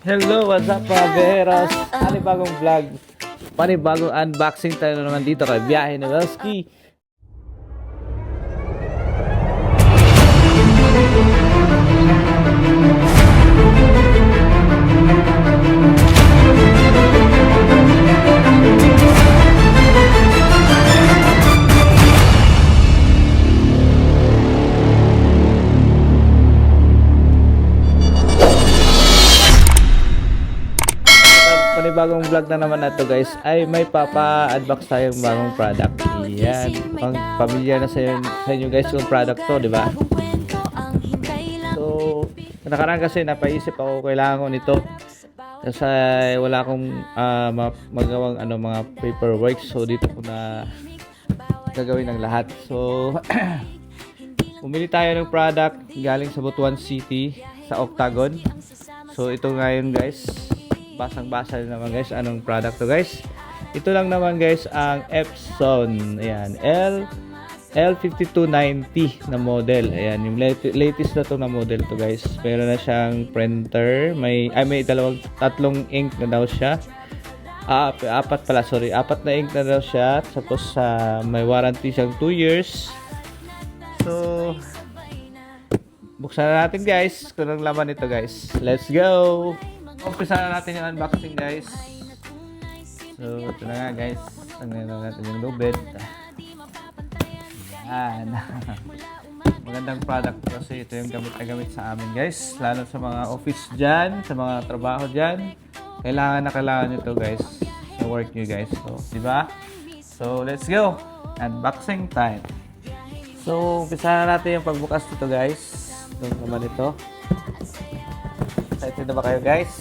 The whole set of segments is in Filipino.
Hello, what's up mga beheros? Panibagong vlog, panibagong unboxing tayo na naman dito kay Biyahe ni Welski. Panibagong vlog na naman na to guys, ay may papa-unbox tayong bagong product. Yan, pang pamilya na sa inyo guys yung product to, di ba? So, nakaraan kasi napaisip ako kailangan ko nito kasi wala akong magawang mga paperwork, so dito ko na gagawin ng lahat. So, pumili tayo ng product galing sa Butuan City sa Octagon. So, ito ngayon guys, basang-basa naman guys, anong product to guys. Ito lang naman guys ang Epson. Ayan, L5290 na model. Ayan, yung latest na to na model to guys. Meron na siyang printer, may tatlong ink na daw siya. Apat na ink na daw siya. Tapos may warranty siyang 2 years. So, buksan na natin guys kung anong laman nito guys. Let's go! Umpisa na natin yung unboxing guys. So, ito na nga guys. Tanggalin na natin yung lubid. Yan. Magandang product kasi ito yung gamit na gamit sa amin guys. Lalo sa mga office dyan, sa mga trabaho dyan. Kailangan nyo ito guys sa work nyo guys. So, diba? So, let's go! Unboxing time. So, umpisa na natin yung pagbukas nito guys. Ito naman ito. Excited na ba kayo guys?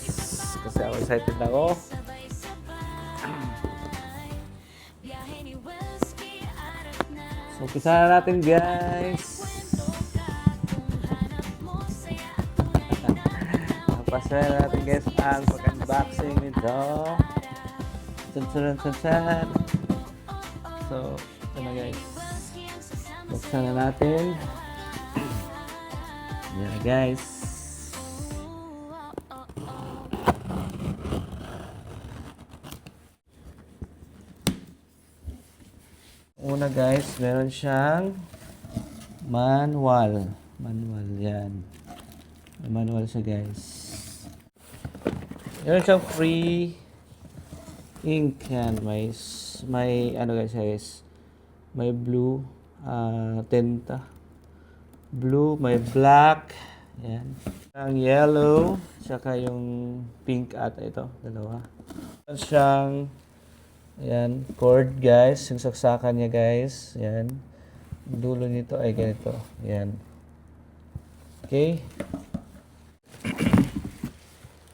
Kasi ako excited na ako. So, umpisa na natin guys. Pasa na natin guys ang pag-unboxing nito. Tsan. So, ito na guys. Buksan na natin. Yan na guys. Una guys, meron siyang manual yan. May manual siya guys. Meron siyang free ink yan. May ano guys, may blue tinta, blue, may black yan, ang yellow, saka yung pink ata ito, dalawa. Meron siyang ayan, cord guys, yung saksakan niya guys. Ayan. Dulo nito ay ganito. Ayan. Okay.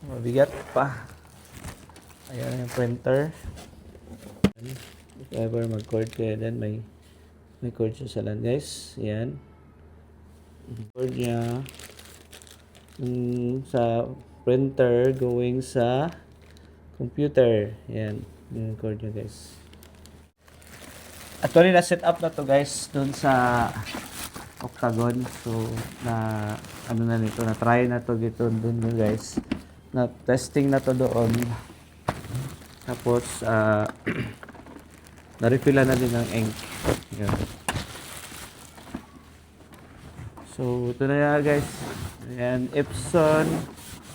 Mabigat pa. Ayan yung printer. If ever mag-cord kayo din, may cord siya sa land guys. Ayan. Cord niya sa printer going sa computer. Ayan. Yung cord nyo guys. Actually, na-set up na to guys dun sa Octagon. So, na-try na to dito dun guys. Na-testing na to doon. Tapos, na-refillan na din ng ink. Yan. So, ito na yan guys. Ayan, Epson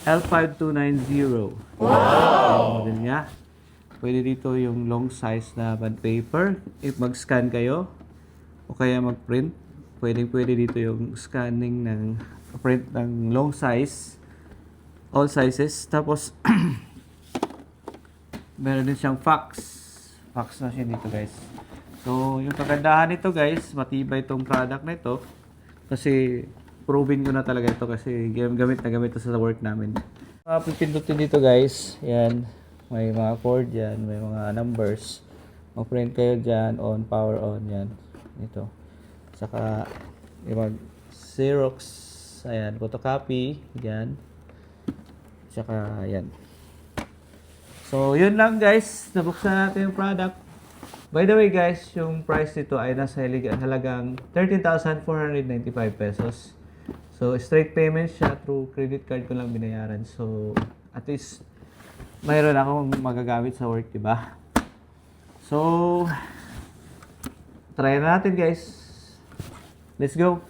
L5290. Wow! Model niya. Pwede dito yung long size na bond paper. If mag-scan kayo o kaya mag-print, pwede dito yung scanning ng print ng long size, all sizes. Tapos meron din siyang fax na siya dito guys. So yung kagandahan nito guys, matibay itong product na ito kasi proven ko na talaga ito kasi gamit ito sa work namin. Pipindutin dito guys, yan. May mga cord yan, may mga numbers. Mag-print kayo dyan, on, power on, yan. Ito. Saka, mag-Xerox, ayan, photocopy, yan. Saka, yan. So, yun lang guys. Nabuksan natin yung product. By the way guys, yung price nito ay nasa halagang 13,495 pesos. So, straight payment siya, through credit card ko lang binayaran. So, at least, mayroon akong magagamit sa work, diba? So, try na natin guys. Let's go!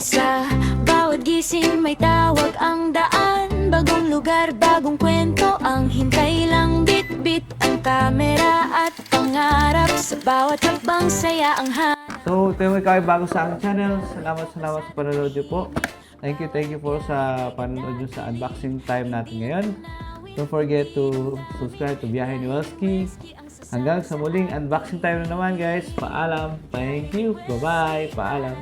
Sa bawat gising may tawag ang daan, bagong lugar, bagong kwento, ang hintay lang bit-bit ang kamera at pangarap, sa bawat hakbang saya ang So, ito yung ikaw ay bago sa aking channel. Salamat sa panonood niyo po. Thank you po sa panonood niyo sa unboxing time natin ngayon. Don't forget to subscribe to Biyahe ni Welski. Hanggang sa muling unboxing time na naman guys. Paalam. Thank you. Bye-bye. Paalam.